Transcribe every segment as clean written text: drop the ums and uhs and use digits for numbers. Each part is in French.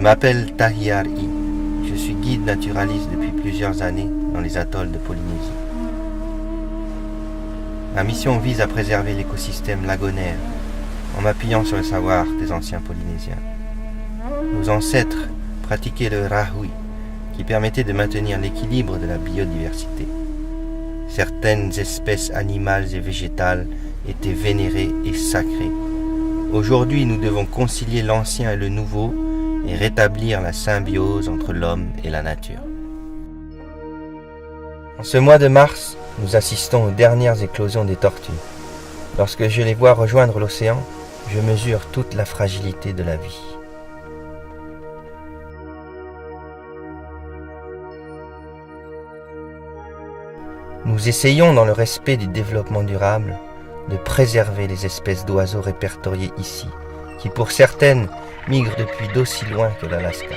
m'appelle Tahir I. Je suis guide naturaliste depuis plusieurs années dans les atolls de Polynésie. Ma mission vise à préserver l'écosystème lagonaire en m'appuyant sur le savoir des anciens Polynésiens. Nos ancêtres pratiquaient le rahui, qui permettait de maintenir l'équilibre de la biodiversité. Certaines espèces animales et végétales étaient vénérées et sacrées. Aujourd'hui, nous devons concilier l'ancien et le nouveau et rétablir la symbiose entre l'homme et la nature. En ce mois de mars, nous assistons aux dernières éclosions des tortues. Lorsque je les vois rejoindre l'océan, je mesure toute la fragilité de la vie. Nous essayons, dans le respect du développement durable, de préserver les espèces d'oiseaux répertoriées ici, qui pour certaines migrent depuis d'aussi loin que l'Alaska.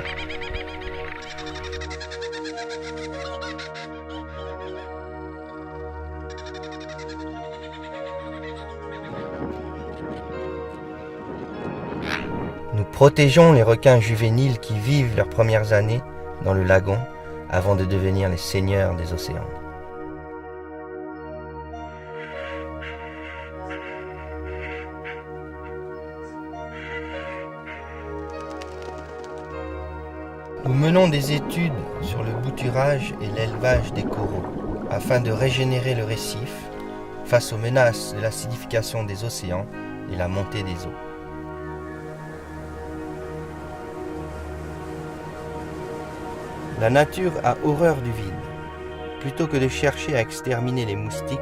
Nous protégeons les requins juvéniles qui vivent leurs premières années dans le lagon avant de devenir les seigneurs des océans. Nous menons des études sur le bouturage et l'élevage des coraux afin de régénérer le récif face aux menaces de l'acidification des océans et la montée des eaux. La nature a horreur du vide. Plutôt que de chercher à exterminer les moustiques,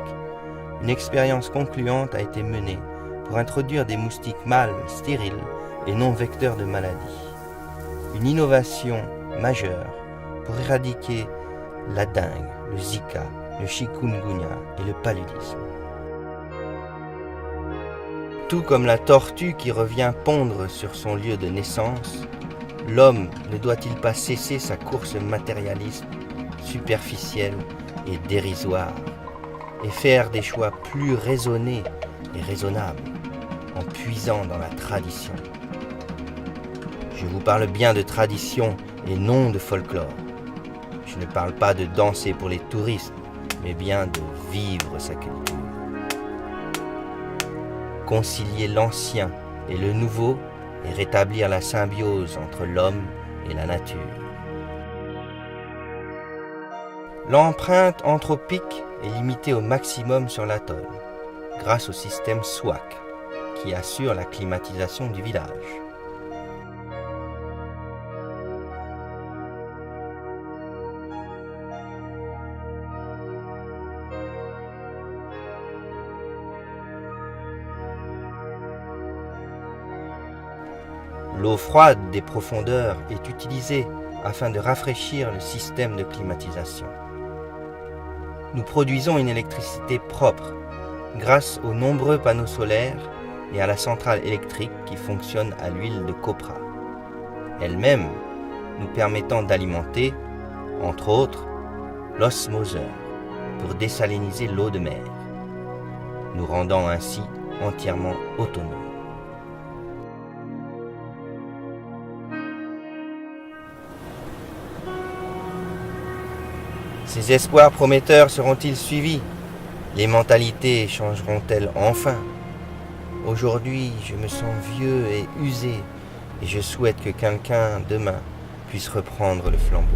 une expérience concluante a été menée pour introduire des moustiques mâles, stériles et non vecteurs de maladies. Une innovation majeure pour éradiquer la dengue, le zika, le chikungunya et le paludisme. Tout comme la tortue qui revient pondre sur son lieu de naissance, l'homme ne doit-il pas cesser sa course matérialiste, superficielle et dérisoire, et faire des choix plus raisonnés et raisonnables, en puisant dans la tradition? Je vous parle bien de tradition et non de folklore. Je ne parle pas de danser pour les touristes, mais bien de vivre sa culture. Concilier l'ancien et le nouveau et rétablir la symbiose entre l'homme et la nature. L'empreinte anthropique est limitée au maximum sur l'atoll, grâce au système SWAC, qui assure la climatisation du village. L'eau froide des profondeurs est utilisée afin de rafraîchir le système de climatisation. Nous produisons une électricité propre grâce aux nombreux panneaux solaires et à la centrale électrique qui fonctionne à l'huile de copra, elle-même nous permettant d'alimenter, entre autres, l'osmoseur pour désaliniser l'eau de mer, nous rendant ainsi entièrement autonomes. Ces espoirs prometteurs seront-ils suivis? Les mentalités changeront-elles enfin? Aujourd'hui, je me sens vieux et usé et je souhaite que quelqu'un, demain, puisse reprendre le flambeau.